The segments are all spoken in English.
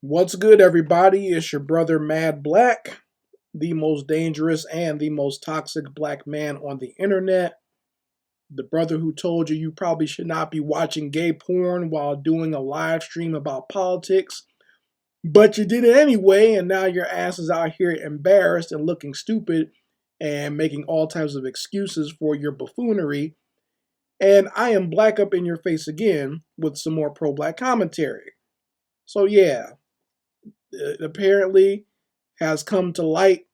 What's good, everybody? It's your brother Mad Black, the most dangerous and the most toxic black man on the internet. The brother who told you you probably should not be watching gay porn while doing a live stream about politics, but you did it anyway, and now your ass is out here embarrassed and looking stupid and making all types of excuses for your buffoonery. And I am black up in your face again with some more pro black commentary. So, yeah, it apparently has come to light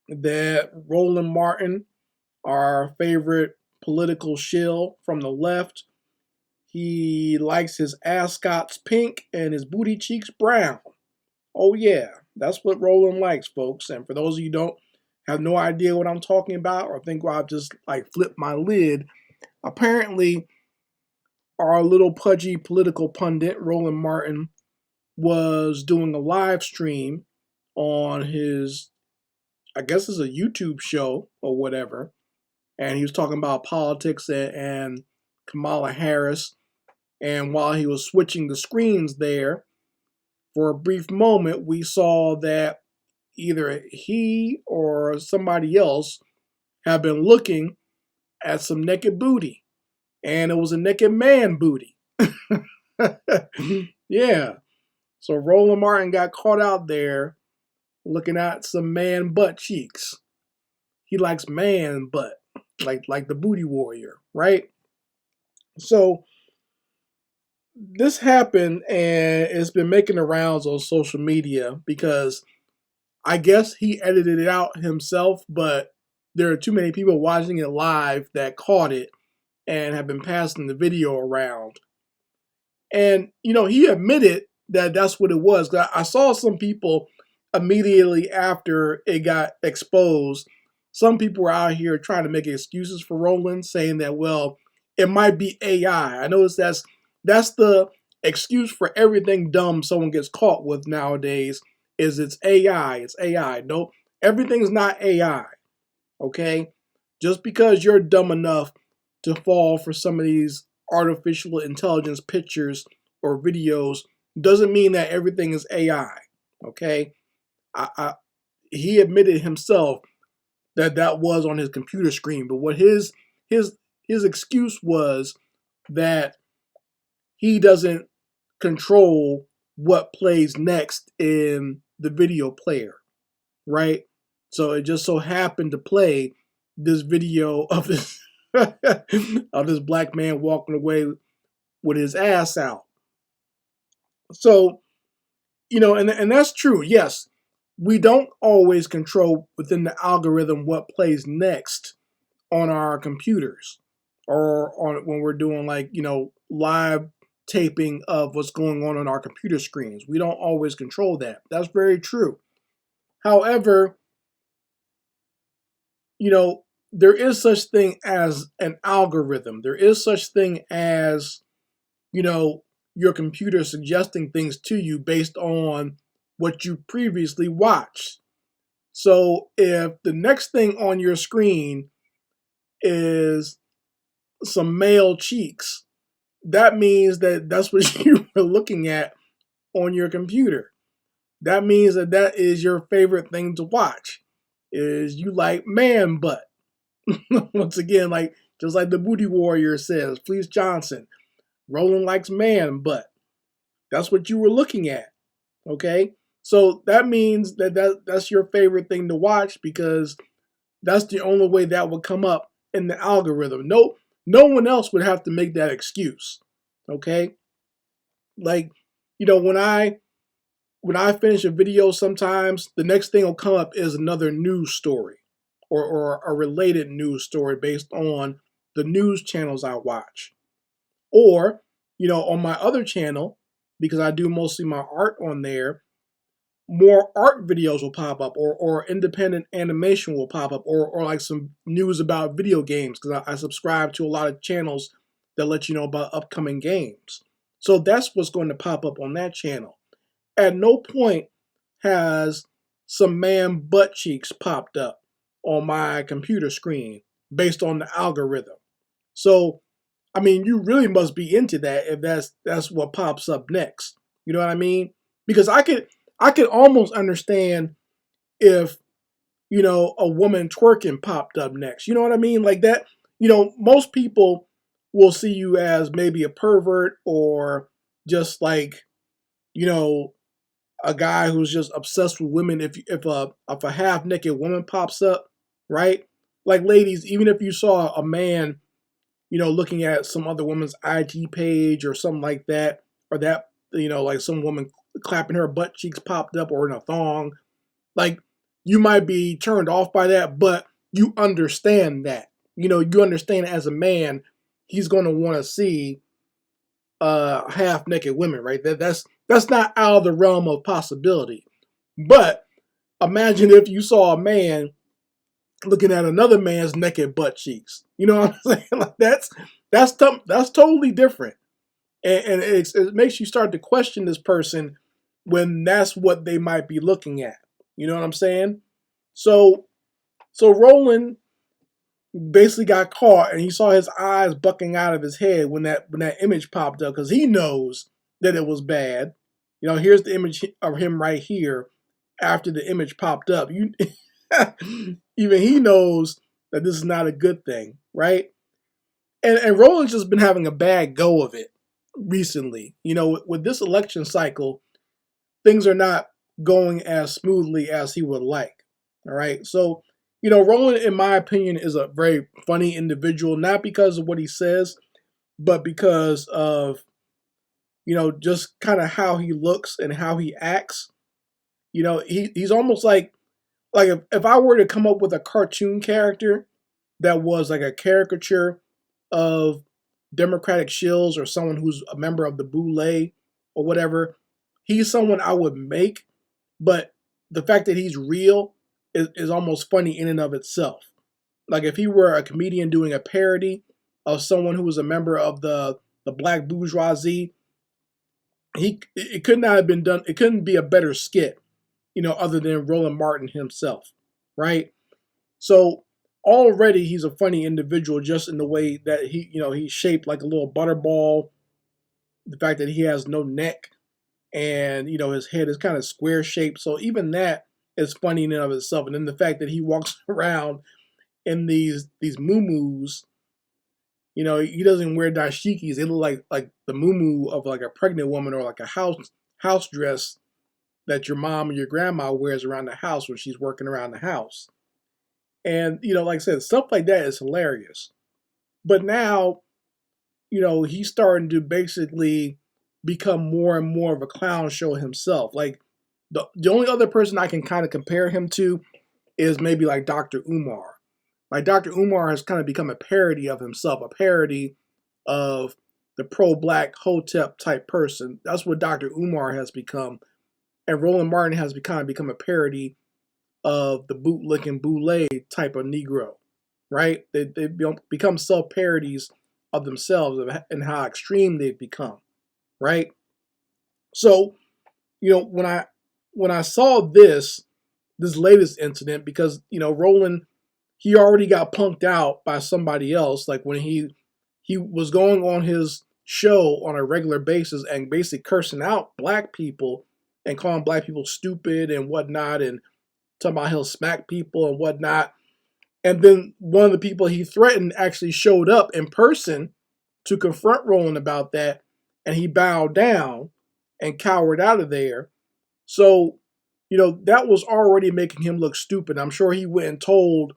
that Roland Martin, our favorite political shill from the left, he likes his ascots pink and his booty cheeks brown. Oh yeah, that's what Roland likes, folks. And for those of you who don't have no idea what I'm talking about or think, well, I've just like flipped my lid, apparently our little pudgy political pundit Roland Martin was doing a live stream on his, I guess it's a YouTube show or whatever, and he was talking about politics and Kamala Harris. And while he was switching the screens there, for a brief moment, we saw that either he or somebody else had been looking at some naked booty, and it was a naked man booty. Yeah. So Roland Martin got caught out there looking at some man butt cheeks. He likes man butt, like the booty warrior, right? So this happened and it's been making the rounds on social media because I guess he edited it out himself, but there are too many people watching it live that caught it and have been passing the video around. And, he admitted that that's what it was. I saw some people immediately after it got exposed. Some people were out here trying to make excuses for Roland, saying that, well, it might be AI. I noticed that's the excuse for everything dumb someone gets caught with nowadays is it's AI. It's AI. No, everything's not AI. Okay? Just because you're dumb enough to fall for some of these artificial intelligence pictures or videos doesn't mean that everything is AI. Okay? He admitted himself that that was on his computer screen, but what his excuse was that he doesn't control what plays next in the video player, right? So it just so happened to play this video of this of this black man walking away with his ass out. So, and that's true. Yes, we don't always control within the algorithm what plays next on our computers or on when we're doing live taping of what's going on our computer screens. We don't always control that. That's very true. However, there is such thing as an algorithm. There is such thing as, your computer suggesting things to you based on what you previously watched. So if the next thing on your screen is some male cheeks, that means that that's what you were looking at on your computer. That means that that is your favorite thing to watch. Is you like man butt. Once again, just like the booty warrior says, Fleece Johnson, Roland likes man butt. That's what you were looking at. Okay? So that means that's your favorite thing to watch because that's the only way that would come up in the algorithm. No one else would have to make that excuse. Okay? When I finish a video, sometimes the next thing will come up is another news story or a related news story based on the news channels I watch. Or, on my other channel, because I do mostly my art on there, more art videos will pop up or independent animation will pop up or like some news about video games because I subscribe to a lot of channels that let you know about upcoming games. So that's what's going to pop up on that channel. At no point has some man butt cheeks popped up on my computer screen based on the algorithm. So, I mean, you really must be into that if that's what pops up next. You know what I mean? Because I could almost understand if, a woman twerking popped up next. You know what I mean? Like that, most people will see you as maybe a pervert or just like, you know, a guy who's just obsessed with women. If a half naked woman pops up, right? Like ladies, even if you saw a man, looking at some other woman's IG page or something like that, or that, like some woman clapping her butt cheeks popped up or in a thong, like you might be turned off by that, but you understand that. You understand as a man, he's going to want to see half naked women, right? That's not out of the realm of possibility. But imagine if you saw a man looking at another man's naked butt cheeks. You know what I'm saying? Like that's totally different, and it makes you start to question this person when that's what they might be looking at. You know what I'm saying? So Roland basically got caught, and he saw his eyes bucking out of his head when that image popped up because he knows that it was bad. Here's the image of him right here after the image popped up. Even he knows that this is not a good thing, right? And Roland's just been having a bad go of it recently. With this election cycle, things are not going as smoothly as he would like. All right. So, Roland, in my opinion, is a very funny individual, not because of what he says, but because of, just kind of how he looks and how he acts. He's almost like if I were to come up with a cartoon character that was like a caricature of Democratic shills or someone who's a member of the bootlick or whatever, he's someone I would make. But the fact that he's real is almost funny in and of itself. Like if he were a comedian doing a parody of someone who was a member of the black bourgeoisie, it could not have been done. It couldn't be a better skit, other than Roland Martin himself, right? So already he's a funny individual just in the way that he's shaped like a little butterball. The fact that he has no neck and his head is kind of square shaped. So even that is funny in and of itself. And then the fact that he walks around in these muumuus, he doesn't wear dashikis. They look like the muumuu of like a pregnant woman or like a house dress that your mom or your grandma wears around the house when she's working around the house. And like I said, stuff like that is hilarious. But now, he's starting to basically become more and more of a clown show himself. Like the only other person I can kind of compare him to is maybe like Dr. Umar. Like Dr. Umar has kind of become a parody of himself, a parody of the pro-black Hotep type person. That's what Dr. Umar has become. And Roland Martin has kind of become a parody of the bootlick and bootleg type of Negro, right? They become self-parodies of themselves and how extreme they've become, right? So, when I saw this latest incident, because Roland, he already got punked out by somebody else, like when he was going on his show on a regular basis and basically cursing out black people and calling black people stupid and whatnot, and talking about he'll smack people and whatnot. And then one of the people he threatened actually showed up in person to confront Roland about that, and he bowed down and cowered out of there. So, that was already making him look stupid. I'm sure he went and told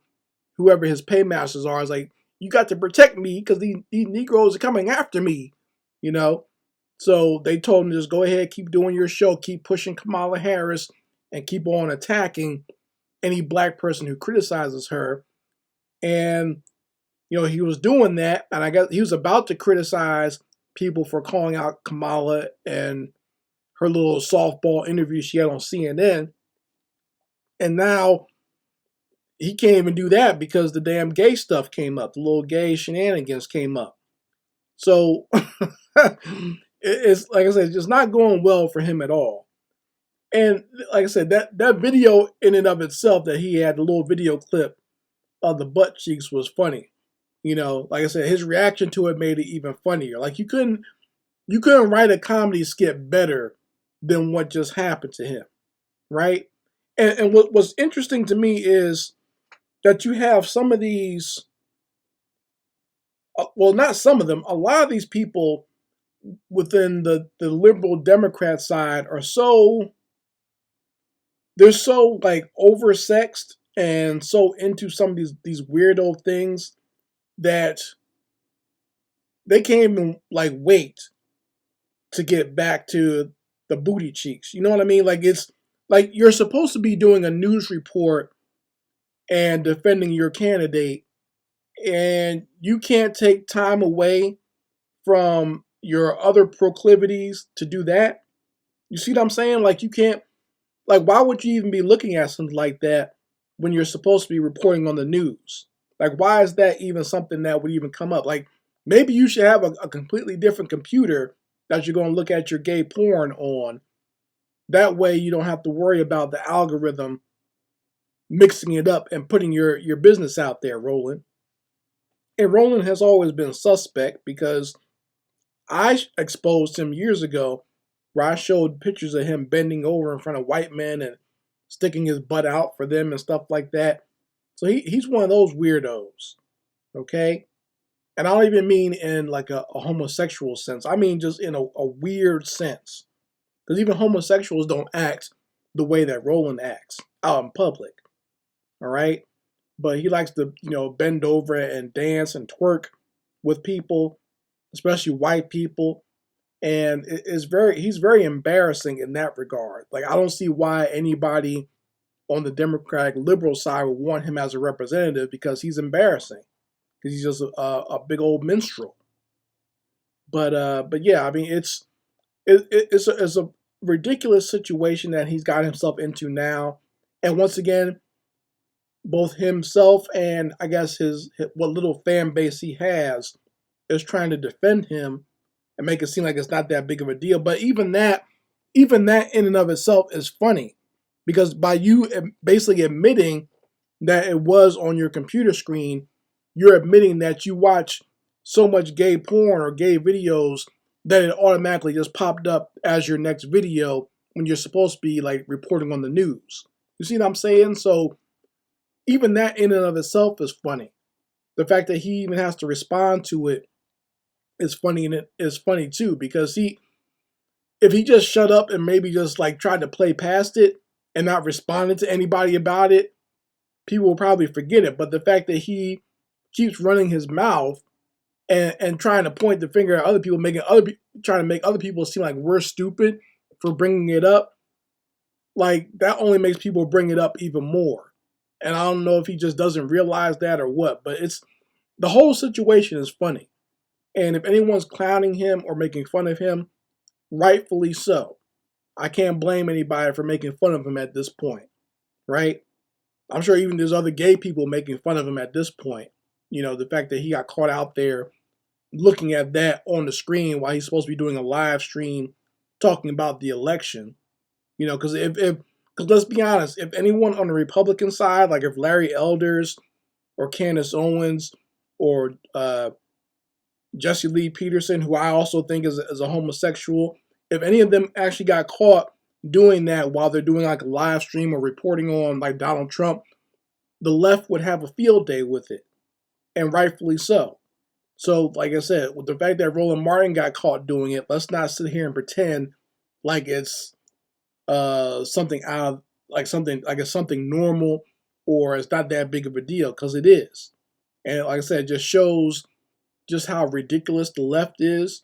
whoever his paymasters are, is like, you got to protect me because these Negroes are coming after me, So they told him, just go ahead, keep doing your show, keep pushing Kamala Harris, and keep on attacking any black person who criticizes her. And, he was doing that, and I guess he was about to criticize people for calling out Kamala and her little softball interview she had on CNN. And now he can't even do that because the damn gay stuff came up. The little gay shenanigans came up. So it's like I said, it's just not going well for him at all. And like I said, that video in and of itself that he had, the little video clip of the butt cheeks, was funny. Like I said, his reaction to it made it even funnier. Like you couldn't write a comedy skit better than what just happened to him, right? And what's interesting to me is that you have some of these, well, not some of them, a lot of these people within the liberal Democrat side are so, they're so like oversexed and so into some of these weirdo things that they can't even like wait to get back to the booty cheeks. You know what I mean? Like it's like you're supposed to be doing a news report and defending your candidate, and you can't take time away from your other proclivities to do that. You see what I'm saying? Like you can't, like why would you even be looking at something like that when you're supposed to be reporting on the news? Like why is that even something that would even come up? Like maybe you should have a completely different computer that you're going to look at your gay porn on. That way you don't have to worry about the algorithm mixing it up and putting your business out there, Roland. And Roland has always been suspect because I exposed him years ago where I showed pictures of him bending over in front of white men and sticking his butt out for them and stuff like that. So he's one of those weirdos, okay? And I don't even mean in like a homosexual sense. I mean just in a weird sense. Because even homosexuals don't act the way that Roland acts out in public, all right? But he likes to, bend over and dance and twerk with people, especially white people. And he's very embarrassing in that regard. Like, I don't see why anybody on the Democratic liberal side would want him as a representative because he's embarrassing. Because he's just a big old minstrel. But yeah, I mean, it's a ridiculous situation that he's got himself into now. And once again, both himself and I guess his what little fan base he has is trying to defend him and make it seem like it's not that big of a deal. But even that in and of itself is funny because by you basically admitting that it was on your computer screen, you're admitting that you watch so much gay porn or gay videos that it automatically just popped up as your next video when you're supposed to be like reporting on the news. You see what I'm saying? So even that in and of itself is funny. The fact that he even has to respond to it is funny, and it is funny too because if he just shut up and maybe just like tried to play past it and not responded to anybody about it, people will probably forget it. But the fact that he keeps running his mouth and trying to point the finger at other people, trying to make other people seem like we're stupid for bringing it up, like that only makes people bring it up even more. And I don't know if he just doesn't realize that or what, but the whole situation is funny. And if anyone's clowning him or making fun of him, rightfully so. I can't blame anybody for making fun of him at this point, right? I'm sure even there's other gay people making fun of him at this point. The fact that he got caught out there looking at that on the screen while he's supposed to be doing a live stream talking about the election. Because because let's be honest, if anyone on the Republican side, like if Larry Elders or Candace Owens or Jesse Lee Peterson, who I also think is a homosexual, if any of them actually got caught doing that while they're doing like a live stream or reporting on like Donald Trump, the left would have a field day with it, and rightfully so. So, like I said, with the fact that Roland Martin got caught doing it, let's not sit here and pretend like it's something out of it's something normal or it's not that big of a deal, because it is. And like I said, it just shows just how ridiculous the left is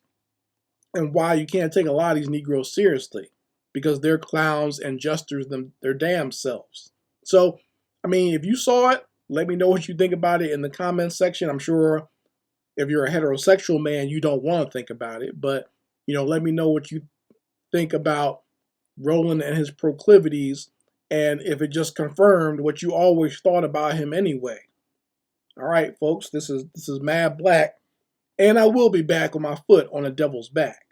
and why you can't take a lot of these Negroes seriously, because they're clowns and jesters their damn selves. So, I mean, if you saw it, let me know what you think about it in the comments section. I'm sure if you're a heterosexual man, you don't want to think about it, but let me know what you think about Roland and his proclivities, and if it just confirmed what you always thought about him anyway. All right, folks, this is Mad Black, and I will be back on my foot on the devil's back.